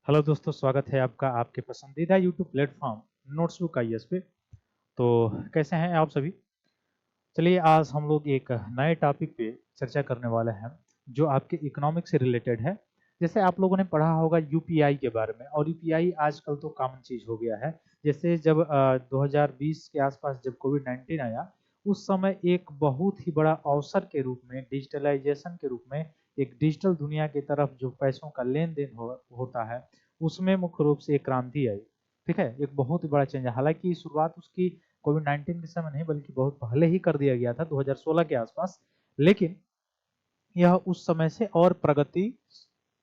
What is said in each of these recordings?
Hello दोस्तों, स्वागत है आपका आपके पसंदीदा यूट्यूब प्लेटफॉर्म नोट्सबुक आईएएस पे। तो कैसे हैं आप सभी? चलिए, आज हम लोग एक नए टॉपिक पे चर्चा करने वाले हैं जो आपके इकोनॉमिक से रिलेटेड है। जैसे आप लोगों ने पढ़ा होगा यूपीआई के बारे में, और यूपीआई आजकल तो कॉमन चीज हो गया है। जैसे जब 2020 के आसपास जब कोविड 19 आया, उस समय एक बहुत ही बड़ा अवसर के रूप में, डिजिटलाइजेशन के रूप में, एक डिजिटल दुनिया की तरफ जो पैसों का लेन देन होता है, उसमें मुख्य रूप से एक क्रांति आई। ठीक है, एक बहुत ही बड़ा चेंज है। हालांकि शुरुआत उसकी कोविड 19 के समय नहीं, बल्कि बहुत पहले ही कर दिया गया था 2016 के आसपास। लेकिन यह उस समय से और प्रगति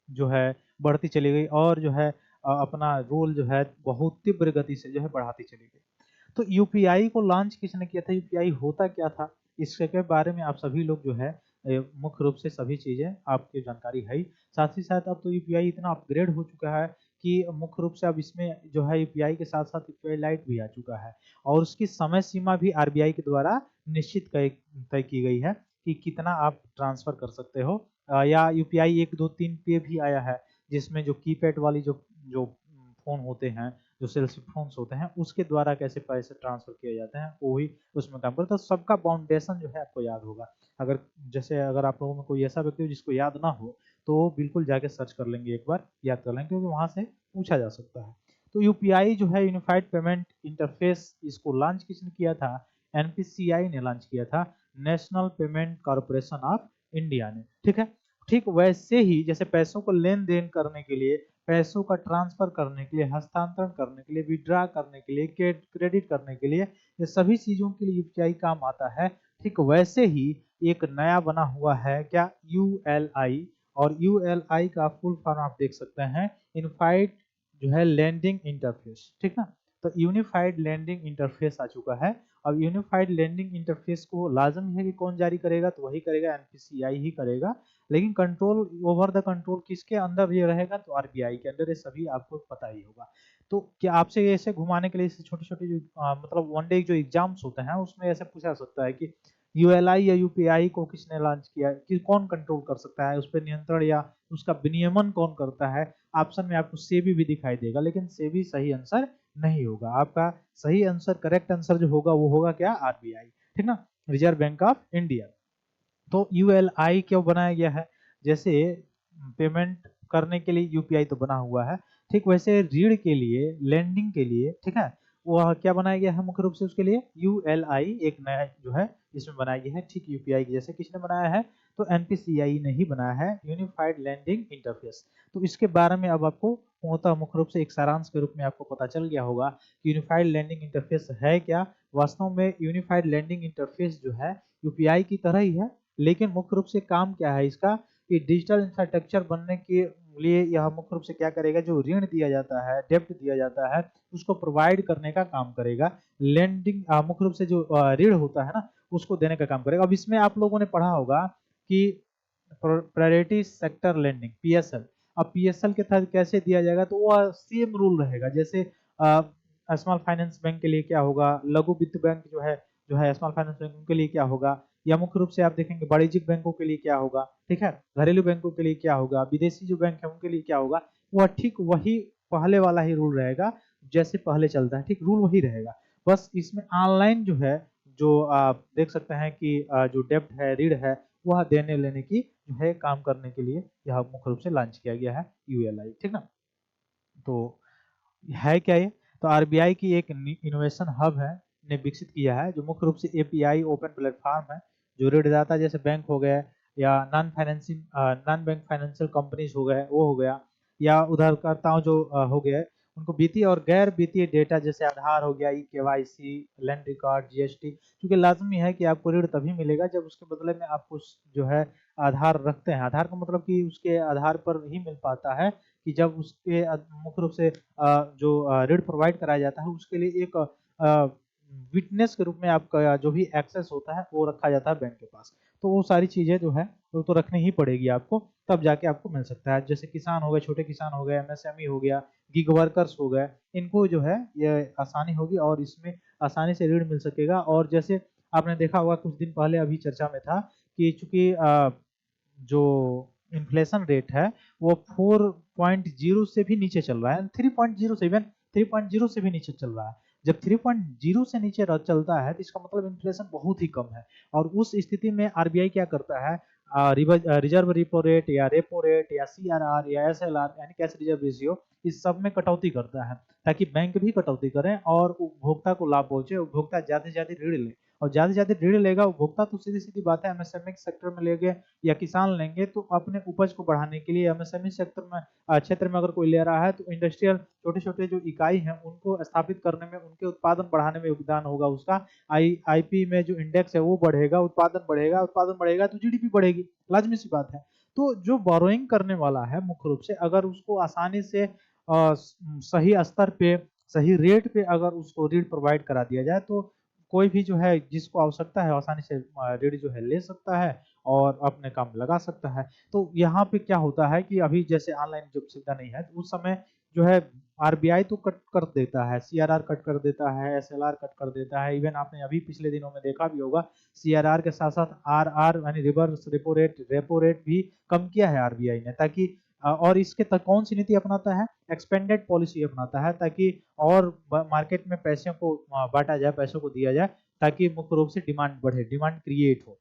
जो है बढ़ती चली गई, और जो है अपना रोल जो है बहुत तीव्र गति से जो है बढ़ाती चली गई। तो यूपीआई को लॉन्च किसने किया था, यूपीआई होता क्या था, इसके बारे में आप सभी लोग जो है मुख्य रूप से सभी चीजें आपकी जानकारी है ही। साथ ही साथ अब तो यूपीआई इतना अपग्रेड हो चुका है कि मुख्य रूप से अब इसमें जो है यूपीआई के साथ साथ यूपीआई लाइट भी आ चुका है, और उसकी समय सीमा भी आरबीआई के द्वारा निश्चित तय की गई है कि कितना आप ट्रांसफर कर सकते हो। या यूपीआई 1 2 3 पे भी आया है, जिसमें जो कीपैड वाली जो जो फोन होते हैं, जो सेल्फी फोन्स होते हैं, उसके द्वारा कैसे पैसे ट्रांसफर किए जाते हैं वो ही उसमें काम करता है। तो सबका फाउंडेशन जो है आपको याद होगा। अगर जैसे अगर आप लोगों में कोई ऐसा व्यक्ति हो जिसको याद ना हो, तो वो बिल्कुल जाके सर्च कर लेंगे, एक बार याद कर लेंगे, क्योंकि वहां से पूछा जा सकता है। तो यूपीआई जो है यूनिफाइड पेमेंट इंटरफेस, इसको लॉन्च किसने किया था? एनपीसीआई ने लॉन्च किया था, national payment corporation of India ने। ठीक है, ठीक वैसे ही जैसे पैसों को लेन देन करने के लिए, पैसों का ट्रांसफर करने के लिए, हस्तांतरण करने के लिए, विड्रा करने के लिए, क्रेडिट करने के लिए, ये सभी चीजों के लिए यूपीआई काम आता है। ठीक वैसे ही एक नया बना हुआ है क्या, यूएलआई। और यूएलआई का फुल फॉर्म आप देख सकते हैं, यूनिफाइड जो है लैंडिंग इंटरफेस। ठीक ना, तो यूनिफाइड लैंडिंग इंटरफेस आ चुका है। अब यूनिफाइड लैंडिंग इंटरफेस को लाजमी है कि कौन जारी करेगा, तो वही करेगा, एनपीसीआई ही करेगा। लेकिन कंट्रोल, ओवर द कंट्रोल किसके अंदर ये रहेगा, तो आरबीआई के अंदर। ये सभी आपको पता ही होगा। तो क्या आपसे ऐसे घुमाने के लिए छोटे छोटे जो मतलब वन डे जो एग्जाम्स होते हैं, उसमें ऐसे पूछा सकता है कि यूएलआई या यूपीआई को किसने लॉन्च किया, कि कौन कंट्रोल कर सकता है, उस पर नियंत्रण या उसका विनियमन कौन करता है। ऑप्शन में आपको सेबी भी दिखाई देगा, लेकिन सेबी सही आंसर नहीं होगा आपका। सही आंसर, करेक्ट आंसर जो होगा वो होगा क्या, आरबीआई। ठीक ना, रिजर्व बैंक ऑफ इंडिया। तो यूएलआई क्यों बनाया गया है? जैसे पेमेंट करने के लिए यूपीआई तो बना हुआ है, ठीक वैसे ऋण के लिए, लेंडिंग के लिए, ठीक है, वह क्या बनाया गया है मुख्य रूप से, उसके लिए यूएलआई एक नया जो है इसमें बनाया गया है। ठीक यूपीआई की जैसे किसने बनाया है, तो एनपीसीआई ने ही बनाया है, यूनिफाइड लैंडिंग इंटरफेस। तो इसके बारे में अब आपको पूर्णतः मुख्य रूप से एक सारांश के रूप में आपको पता चल गया होगा कि यूनिफाइड लैंडिंग इंटरफेस है क्या। वास्तव में यूनिफाइड लैंडिंग इंटरफेस जो है यूपीआई की तरह ही है, लेकिन मुख्य रूप से काम क्या है इसका, कि डिजिटल इंफ्रास्ट्रक्चर बनने के लिए यह मुख्य रूप से क्या करेगा, जो ऋण दिया जाता है, डेब्ट दिया जाता है, उसको प्रोवाइड करने का काम करेगा। लेंडिंग मुख्य रूप से जो ऋण होता है ना, उसको देने का काम करेगा। अब इसमें आप लोगों ने पढ़ा होगा कि प्रायोरिटी सेक्टर लेंडिंग, पीएसएल। अब पीएसएल के तहत कैसे दिया जाएगा, तो वो सेम रूल रहेगा। जैसे स्मॉल फाइनेंस बैंक के लिए क्या होगा, लघु वित्त बैंक जो है स्मॉल फाइनेंस बैंक के लिए क्या होगा, या मुख्य रूप से आप देखेंगे वाणिज्यिक बैंकों के लिए क्या होगा, ठीक है, घरेलू बैंकों के लिए क्या होगा, विदेशी जो बैंक है उनके लिए क्या होगा, वह ठीक वही पहले वाला ही रूल रहेगा। जैसे पहले चलता है, ठीक रूल वही रहेगा। बस इसमें ऑनलाइन जो है, जो आप देख सकते हैं कि जो डेब्ट है, ऋण है, वह देने लेने की जो है काम करने के लिए यह मुख्य रूप से लॉन्च किया गया है, यूएलआई। ठीक ना, तो है क्या ये, तो आरबीआई की एक इनोवेशन हब है, ने विकसित किया है, जो मुख्य रूप से एपीआई ओपन प्लेटफॉर्म है, जो ऋणदाता जैसे बैंक हो गए, या नॉन बैंक फाइनेंशियल कंपनीज हो गए, वो हो गया, या उधारकर्ताओं जो हो गए, उनको वित्तीय और गैर वित्तीय डेटा जैसे आधार हो गया, e KYC, land record, GST, क्योंकि लाजमी है कि आपको ऋण तभी मिलेगा जब उसके बदले में आप कुछ जो है आधार रखते हैं। आधार का मतलब कि उसके आधार पर ही मिल पाता है, कि जब उसके मुख्य रूप से जो ऋण प्रोवाइड कराया जाता है, उसके लिए एक विटनेस के रूप में आपका जो भी एक्सेस होता है वो रखा जाता है बैंक के पास। तो वो सारी चीजें जो है वो तो रखनी ही पड़ेगी आपको, तब जाके आपको मिल सकता है। जैसे किसान हो गए, छोटे किसान हो गए, एमएसएमई हो गया, गिग वर्कर्स हो गए, इनको जो है ये आसानी होगी और इसमें आसानी से ऋण मिल सकेगा। और जैसे आपने देखा होगा कुछ दिन पहले अभी चर्चा में था कि चूंकि जो इन्फ्लेशन रेट है वो 4.0 से भी नीचे चल रहा है, 3.0 से, इवन 3.0 से भी नीचे चल रहा है। जब 3.0 से नीचे चलता है तो इसका मतलब इन्फ्लेशन बहुत ही कम है। और उस स्थिति में आरबीआई क्या करता है, रिजर्व रेपो रेट या रेपो रेट या सीआरआर या एसएलआर यानी कैश रिजर्व रेशियो, इस सब में कटौती करता है ताकि बैंक भी कटौती करें और उपभोक्ता को लाभ पहुंचे, उपभोक्ता ज्यादा से ज्यादा ऋण ले। और ज्यादा से ज्यादा ऋण लेगा उपभोक्ता तो सीधी सीधी बात है एमएसएमई सेक्टर में लेंगे या किसान लेंगे तो अपने उपज को बढ़ाने के लिए एमएसएमई सेक्टर में क्षेत्र में अगर कोई ले रहा है तो इंडस्ट्रियल छोटे छोटे जो इकाई हैं उनको स्थापित करने में, उनके उत्पादन बढ़ाने में योगदान होगा उसका। आईपी में जो इंडेक्स है वो बढ़ेगा, उत्पादन बढ़ेगा, उत्पादन बढ़ेगा तो जीडीपी बढ़ेगी, लाजमी सी बात है। तो जो बोरोइंग करने वाला है मुख्य रूप से अगर उसको आसानी से सही स्तर पे सही रेट पे अगर उसको ऋण प्रोवाइड करा दिया जाए तो कोई भी जो है जिसको आवश्यकता है आसानी से ऋण जो है ले सकता है और अपने काम लगा सकता है। तो यहाँ पे क्या होता है कि अभी जैसे ऑनलाइन जब सुविधा नहीं है तो उस समय जो है आरबीआई तो कट कर देता है, सीआरआर कट कर देता है, एसएलआर कट कर देता है। इवन आपने अभी पिछले दिनों में देखा भी होगा सीआरआर के साथ साथ आरआर यानी रिवर्स रेपो रेट भी कम किया है आरबीआई ने, ताकि और इसके तक कौन सी नीति अपनाता है, एक्सपेंडेड पॉलिसी अपनाता है ताकि और मार्केट में पैसों को बांटा जाए, पैसों को दिया जाए ताकि मुख्य रूप से डिमांड बढ़े, डिमांड क्रिएट हो,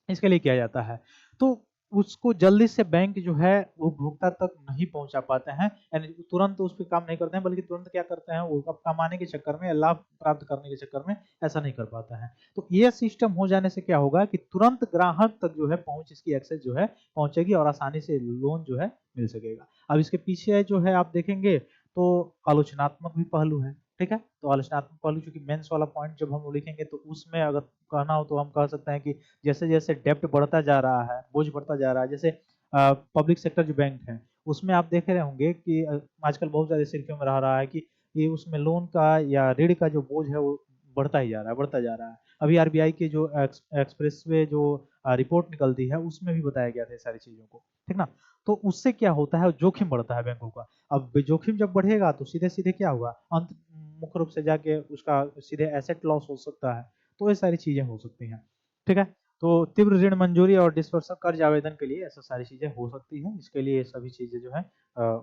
इसके लिए किया जाता है। तो उसको जल्दी से बैंक जो है वो उपभोक्ता तक नहीं पहुंचा पाते हैं, यानी तुरंत उस पर काम नहीं करते हैं, बल्कि तुरंत क्या करते हैं वो अब कमाने के चक्कर में, लाभ प्राप्त करने के चक्कर में ऐसा नहीं कर पाता है। तो ये सिस्टम हो जाने से क्या होगा कि तुरंत ग्राहक तक जो है पहुंच, इसकी एक्सेस जो है पहुंचेगी और आसानी से लोन जो है मिल सकेगा। अब इसके पीछे जो है आप देखेंगे तो आलोचनात्मक भी पहलू है, ठीक है। तो आलोचनात्मक पहलू चूंकि मेंस वाला पॉइंट जब हम लिखेंगे तो उसमें अगर कहना हो तो हम कह सकते हैं कि जैसे जैसे डेप्ट बढ़ता जा रहा है, बोझ बढ़ता जा रहा है, जैसे पब्लिक सेक्टर जो बैंक है उसमें आप देख रहे होंगे कि आजकल बहुत ज्यादा सुर्खियों में रह रहा है कि ये उसमें लोन का या ऋण का जो बोझ है वो बढ़ता ही जा रहा है, बढ़ता जा रहा है। अभी आरबीआई की जो एक्सप्रेसवे जो रिपोर्ट निकलती है उसमें भी बताया गया था सारी चीजों को, ठीक ना। तो उससे क्या होता है, जोखिम बढ़ता है बैंकों का। अब जोखिम जब बढ़ेगा तो सीधे सीधे क्या होगा, अंत मुख्य रूप से जाके उसका सीधे एसेट लॉस हो सकता है। तो ये सारी चीजें हो सकती हैं, ठीक है। तो तीव्र ऋण मंजूरी और डिस्पर्सल कर्ज आवेदन के लिए ऐसा सारी चीजें हो सकती हैं, इसके लिए ये सभी चीजें जो है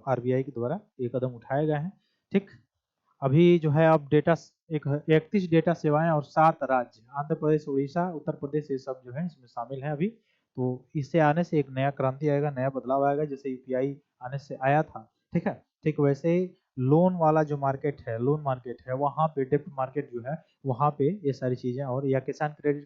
आरबीआई के द्वारा ये कदम उठाए गए हैं, ठीक। अभी जो है अब डेटा एक 31 डेटा सेवाएं और 7 राज्य आंध्र प्रदेश, उड़ीसा, उत्तर प्रदेश, ये सब जो है इसमें शामिल है अभी। तो इससे आने से एक नया क्रांति आएगा, नया बदलाव आएगा, जैसे यूपीआई आने से आया था, ठीक है। ठीक वैसे ही लोन वाला जो मार्केट है, लोन मार्केट है, वहां पे डेप्ट मार्केट जो है वहां पे ये सारी चीजें, और या किसान क्रेडिट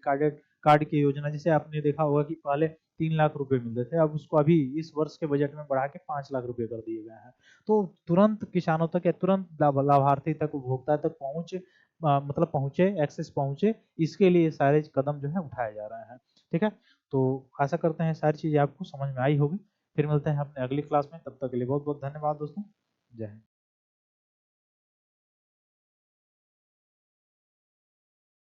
कार्ड की योजना, जैसे आपने देखा होगा कि पहले 3 लाख रुपए मिलते थे, अब उसको अभी इस वर्ष के बजट में बढ़ा के 5 लाख रुपए कर दिए गए हैं। तो तुरंत किसानों तक या तुरंत लाभार्थी तक, उपभोक्ता तक पहुंच मतलब पहुंचे, एक्सेस पहुंचे, इसके लिए सारे कदम जो है उठाए जा रहे हैं, ठीक है। तो आशा करते हैं सारी चीजें आपको समझ में आई होगी। फिर मिलते हैं अपने अगली क्लास में, तब तक के लिए बहुत बहुत धन्यवाद दोस्तों। जय हिंद।